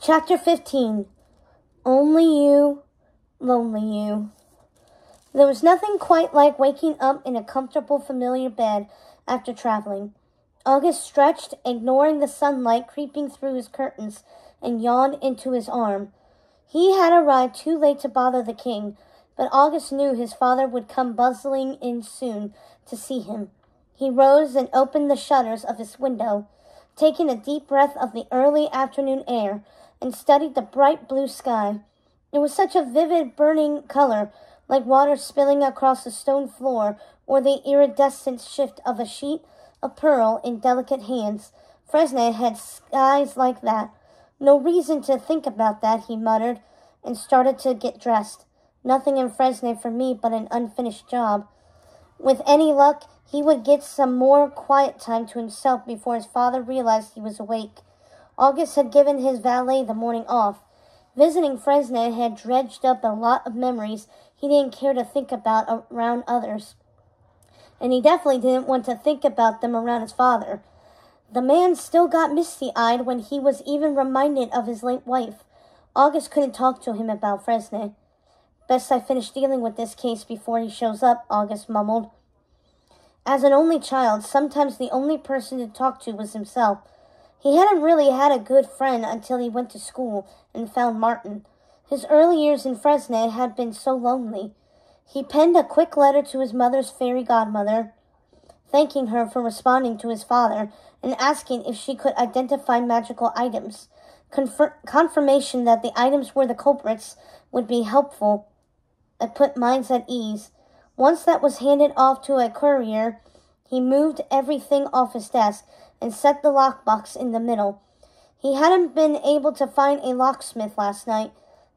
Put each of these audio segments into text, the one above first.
Chapter 15. Only You, Lonely You. There was nothing quite like waking up in a comfortable, familiar bed after traveling. August stretched, ignoring the sunlight creeping through his curtains, and yawned into his arm. He had arrived too late to bother the king, but August knew his father would come bustling in soon to see him. He rose and opened the shutters of his window, taking a deep breath of the early afternoon air, and studied the bright blue sky. It was such a vivid, burning color, like water spilling across a stone floor or the iridescent shift of a sheet of pearl in delicate hands. Fresnay had skies like that. No reason to think about that, he muttered, and started to get dressed. Nothing in Fresnay for me but an unfinished job. With any luck, he would get some more quiet time to himself before his father realized he was awake. August had given his valet the morning off. Visiting Fresnay had dredged up a lot of memories he didn't care to think about around others. And he definitely didn't want to think about them around his father. The man still got misty-eyed when he was even reminded of his late wife. August couldn't talk to him about Fresnay. Best I finish dealing with this case before he shows up, August mumbled. As an only child, sometimes the only person to talk to was himself. He hadn't really had a good friend until he went to school and found Martin. His early years in Fresnay had been so lonely. He penned a quick letter to his mother's fairy godmother, thanking her for responding to his father and asking if she could identify magical items. Confirmation that the items were the culprits would be helpful and put minds at ease. Once that was handed off to a courier, he moved everything off his desk and set the lockbox in the middle. He hadn't been able to find a locksmith last night.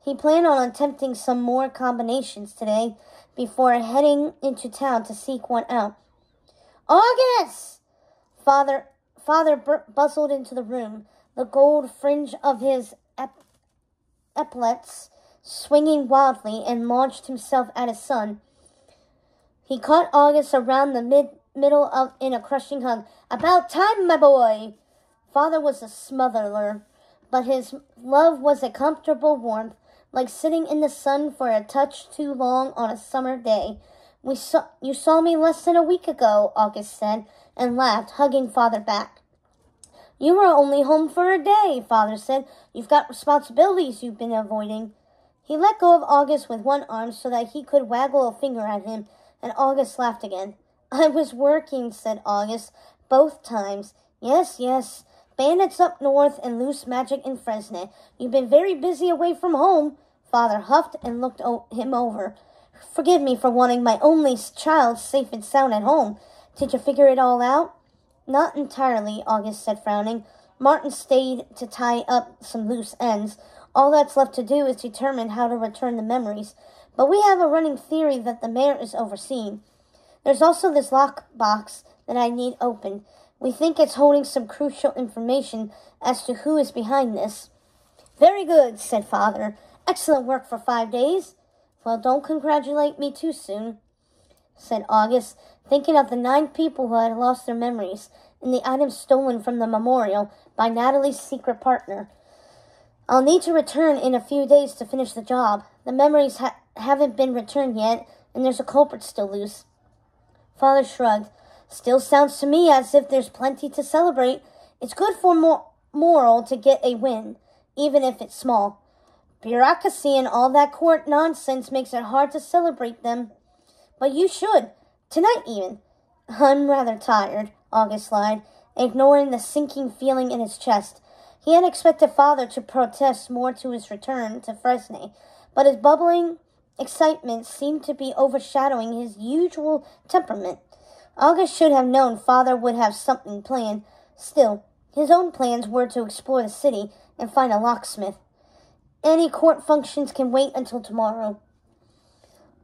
He planned on attempting some more combinations today before heading into town to seek one out. August! Father bustled into the room, the gold fringe of his epaulets swinging wildly, and launched himself at his son. He caught August around the middle in a crushing hug. About time, my boy! Father was a smotherer, but his love was a comfortable warmth, like sitting in the sun for a touch too long on a summer day. You saw me less than a week ago, August said, and laughed, hugging Father back. You were only home for a day, Father said. You've got responsibilities you've been avoiding. He let go of August with one arm so that he could waggle a finger at him, and August laughed again. I was working, said August, both times. Yes. Bandits up north and loose magic in Fresnay. You've been very busy away from home. Father huffed and looked him over. Forgive me for wanting my only child safe and sound at home. Did you figure it all out? Not entirely, August said, frowning. Martin stayed to tie up some loose ends. All that's left to do is determine how to return the memories. But we have a running theory that the mayor is overseeing. There's also this lockbox that I need open. We think it's holding some crucial information as to who is behind this. Very good, said Father. Excellent work for 5 days. Well, don't congratulate me too soon, said August, thinking of the 9 people who had lost their memories and the items stolen from the memorial by Natalie's secret partner. I'll need to return in a few days to finish the job. The memories haven't been returned yet, and there's a culprit still loose. Father shrugged. Still sounds to me as if there's plenty to celebrate. It's good for moral to get a win, even if it's small. Bureaucracy and all that court nonsense makes it hard to celebrate them. But you should. Tonight even. I'm rather tired, August lied, ignoring the sinking feeling in his chest. He had expected Father to protest more to his return to Fresnay, but his bubbling excitement seemed to be overshadowing his usual temperament. August should have known Father would have something planned. Still, his own plans were to explore the city and find a locksmith. Any court functions can wait until tomorrow.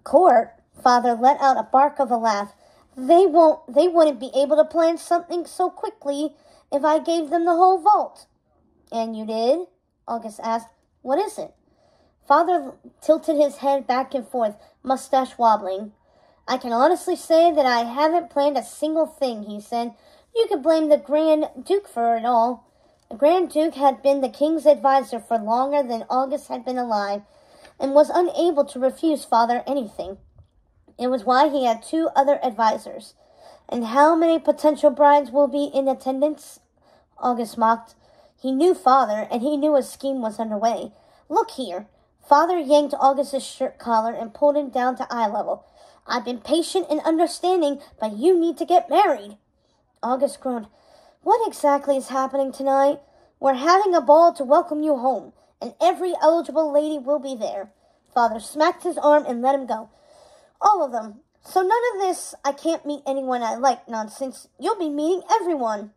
Court? Father let out a bark of a laugh. They wouldn't be able to plan something so quickly if I gave them the whole vault. And you did? August asked. What is it? Father tilted his head back and forth, mustache wobbling. I can honestly say that I haven't planned a single thing, he said. You could blame the Grand Duke for it all. The Grand Duke had been the king's advisor for longer than August had been alive, and was unable to refuse Father anything. It was why he had 2 other advisors. And how many potential brides will be in attendance? August mocked. He knew Father, and he knew a scheme was underway. Look here. Father yanked August's shirt collar and pulled him down to eye level. I've been patient and understanding, but you need to get married. August groaned. What exactly is happening tonight? We're having a ball to welcome you home, and every eligible lady will be there. Father smacked his arm and let him go. All of them. So none of this, I can't meet anyone I like nonsense. You'll be meeting everyone.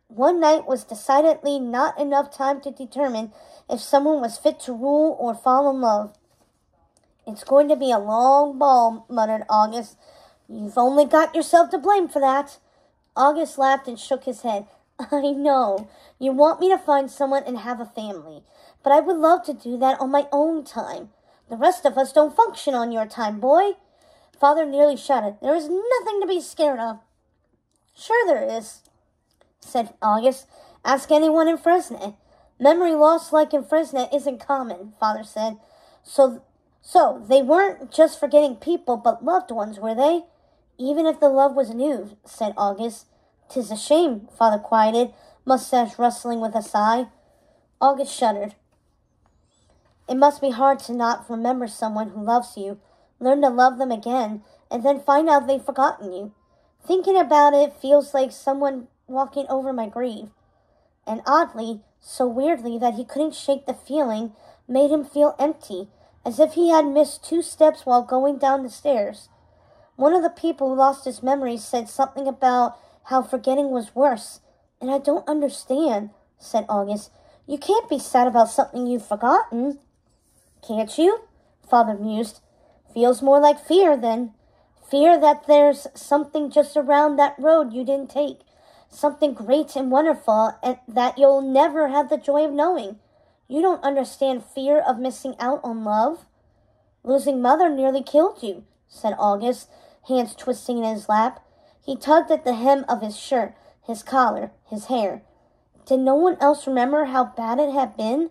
One night was decidedly not enough time to determine if someone was fit to rule or fall in love. It's going to be a long ball, muttered August. You've only got yourself to blame for that. August laughed and shook his head. I know. You want me to find someone and have a family. But I would love to do that on my own time. The rest of us don't function on your time, boy. Father nearly shouted. There is nothing to be scared of. Sure there is, said August. Ask anyone in Fresno. Memory loss like in Fresno isn't common, Father said. So they weren't just forgetting people, but loved ones, were they? Even if the love was new, said August. 'Tis a shame, Father quieted, mustache rustling with a sigh. August shuddered. It must be hard to not remember someone who loves you, learn to love them again, and then find out they've forgotten you. Thinking about it feels like someone walking over my grave. And oddly, so weirdly that he couldn't shake the feeling, made him feel empty, as if he had missed 2 steps while going down the stairs. One of the people who lost his memory said something about how forgetting was worse, and I don't understand, said August. You can't be sad about something you've forgotten. Can't you? Father mused. Feels more like fear, then. Fear that there's something just around that road you didn't take. Something great and wonderful and that you'll never have the joy of knowing. You don't understand fear of missing out on love. Losing Mother nearly killed you, said August, hands twisting in his lap. He tugged at the hem of his shirt, his collar, his hair. Did no one else remember how bad it had been?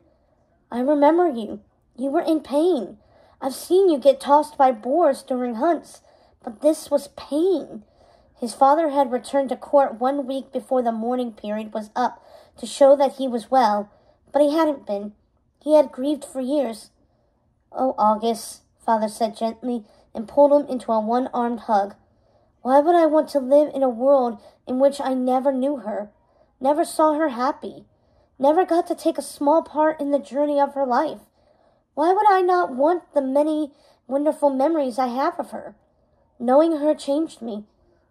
I remember you. You were in pain. I've seen you get tossed by boars during hunts, but this was pain. His father had returned to court 1 week before the mourning period was up to show that he was well, but he hadn't been. He had grieved for years. Oh, August, Father said gently, and pulled him into a one-armed hug. Why would I want to live in a world in which I never knew her, never saw her happy, never got to take a small part in the journey of her life? Why would I not want the many wonderful memories I have of her? Knowing her changed me,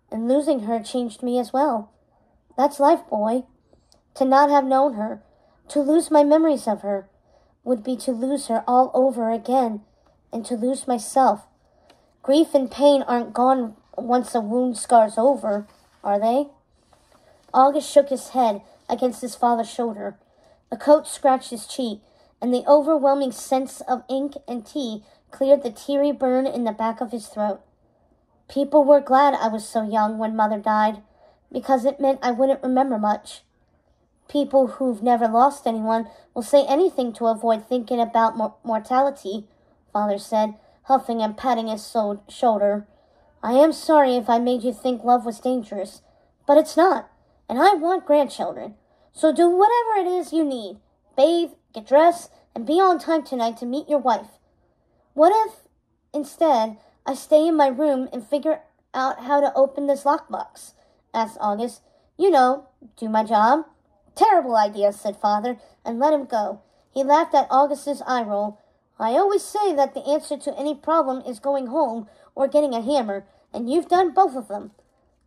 and losing her changed me as well. That's life, boy. To not have known her, to lose my memories of her, would be to lose her all over again, and to lose myself. Grief and pain aren't gone once a wound scar's over, are they? August shook his head against his father's shoulder. The coat scratched his cheek, and the overwhelming sense of ink and tea cleared the teary burn in the back of his throat. People were glad I was so young when Mother died, because it meant I wouldn't remember much. People who've never lost anyone will say anything to avoid thinking about mortality, Father said, huffing and patting his shoulder. I am sorry if I made you think love was dangerous, but it's not, and I want grandchildren. So do whatever it is you need. Bathe, get dressed, and be on time tonight to meet your wife. What if, instead, I stay in my room and figure out how to open this lockbox? Asked August. You know, do my job. Terrible idea, said Father, and let him go. He laughed at August's eye roll. I always say that the answer to any problem is going home or getting a hammer, and you've done both of them.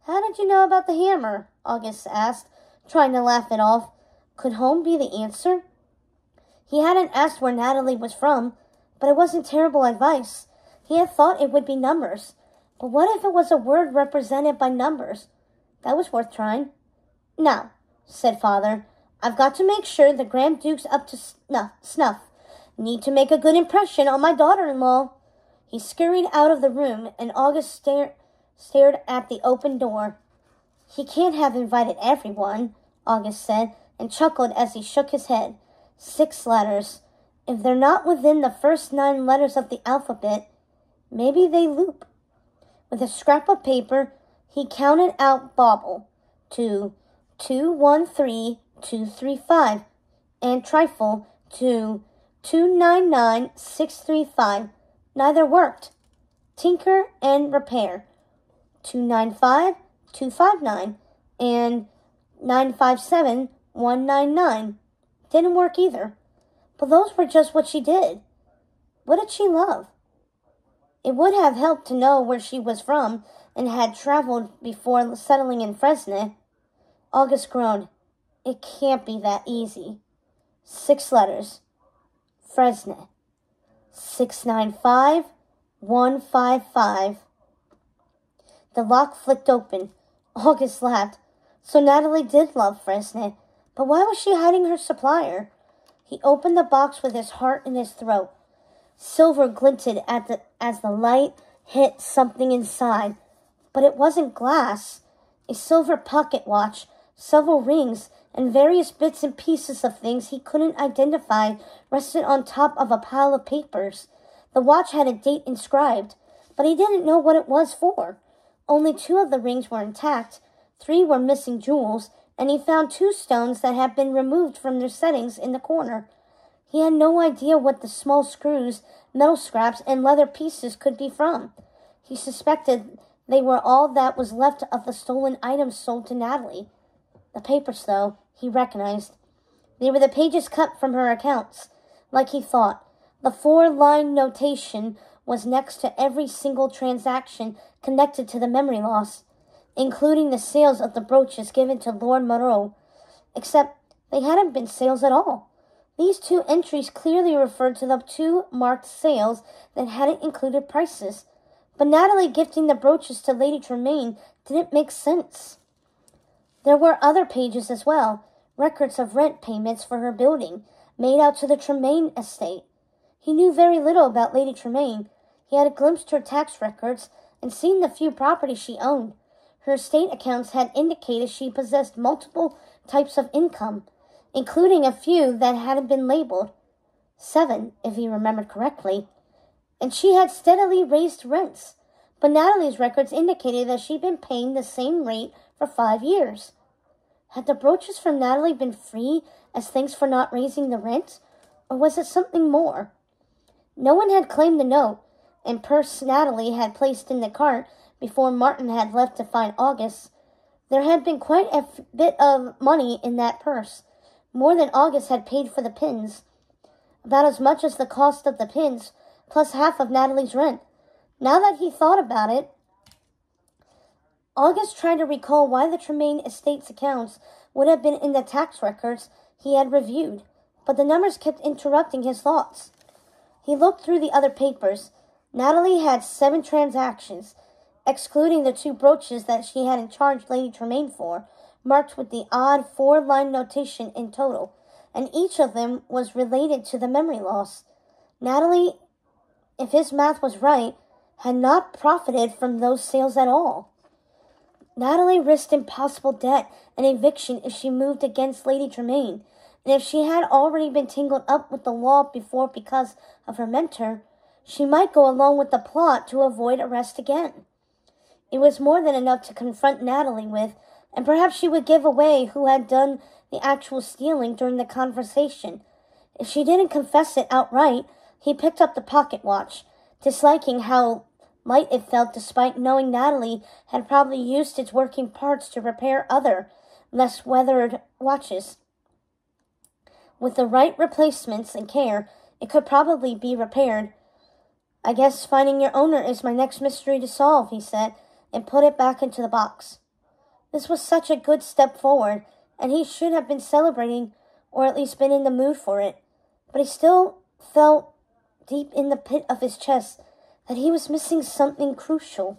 How did you know about the hammer? August asked, trying to laugh it off. Could home be the answer? He hadn't asked where Natalie was from, but it wasn't terrible advice. He had thought it would be numbers. But what if it was a word represented by numbers? That was worth trying. Now, said Father, I've got to make sure the Grand Duke's up to snuff. Need to make a good impression on my daughter-in-law. He scurried out of the room, and August stared at the open door. He can't have invited everyone, August said, and chuckled as he shook his head. 6 letters. If they're not within the first 9 letters of the alphabet, maybe they loop. With a scrap of paper, he counted out bauble to 213235 and trifle to 299635. Neither worked. Tinker and repair. 295259 and 957199. Didn't work either. But those were just what she did. What did she love? It would have helped to know where she was from and had traveled before settling in Fresno. August groaned. It can't be that easy. 6 letters. Fresno. 695155. The lock flicked open. August laughed. So Natalie did love Fresno, but why was she hiding her supplier? He opened the box with his heart in his throat. Silver glinted as the light hit something inside, but it wasn't glass. A silver pocket watch, several rings, and various bits and pieces of things he couldn't identify rested on top of a pile of papers. The watch had a date inscribed, but he didn't know what it was for. Only 2 of the rings were intact, 3 were missing jewels, and he found 2 stones that had been removed from their settings in the corner. He had no idea what the small screws, metal scraps, and leather pieces could be from. He suspected they were all that was left of the stolen items sold to Natalie. The papers, though, he recognized. They were the pages cut from her accounts. Like he thought, the 4-line notation was next to every single transaction connected to the memory loss, including the sales of the brooches given to Lord Moreau, except they hadn't been sales at all. These 2 entries clearly referred to the 2 marked sales that hadn't included prices, but Natalie gifting the brooches to Lady Tremaine didn't make sense. There were other pages as well, records of rent payments for her building, made out to the Tremaine estate. He knew very little about Lady Tremaine. He had glimpsed her tax records and seen the few properties she owned. Her estate accounts had indicated she possessed multiple types of income, including a few that hadn't been labeled. 7, if he remembered correctly. And she had steadily raised rents. But Natalie's records indicated that she'd been paying the same rate for 5 years. Had the brooches from Natalie been free as thanks for not raising the rent? Or was it something more? No one had claimed the note, and purse Natalie had placed in the cart before Martin had left to find August. There had been quite a bit of money in that purse, more than August had paid for the pins. About as much as the cost of the pins, plus half of Natalie's rent. Now that he thought about it, August tried to recall why the Tremaine estate's accounts would have been in the tax records he had reviewed, but the numbers kept interrupting his thoughts. He looked through the other papers. Natalie had 7 transactions, excluding the 2 brooches that she hadn't charged Lady Tremaine for, marked with the odd 4-line notation in total, and each of them was related to the memory loss. Natalie, if his math was right, had not profited from those sales at all. Natalie risked impossible debt and eviction if she moved against Lady Tremaine, and if she had already been tangled up with the law before because of her mentor, she might go along with the plot to avoid arrest again. It was more than enough to confront Natalie with, and perhaps she would give away who had done the actual stealing during the conversation. If she didn't confess it outright, he picked up the pocket watch, disliking how light it felt despite knowing Natalie had probably used its working parts to repair other, less weathered watches. With the right replacements and care, it could probably be repaired. I guess finding your owner is my next mystery to solve, he said, and put it back into the box. This was such a good step forward, and he should have been celebrating, or at least been in the mood for it. But he still felt deep in the pit of his chest that he was missing something crucial.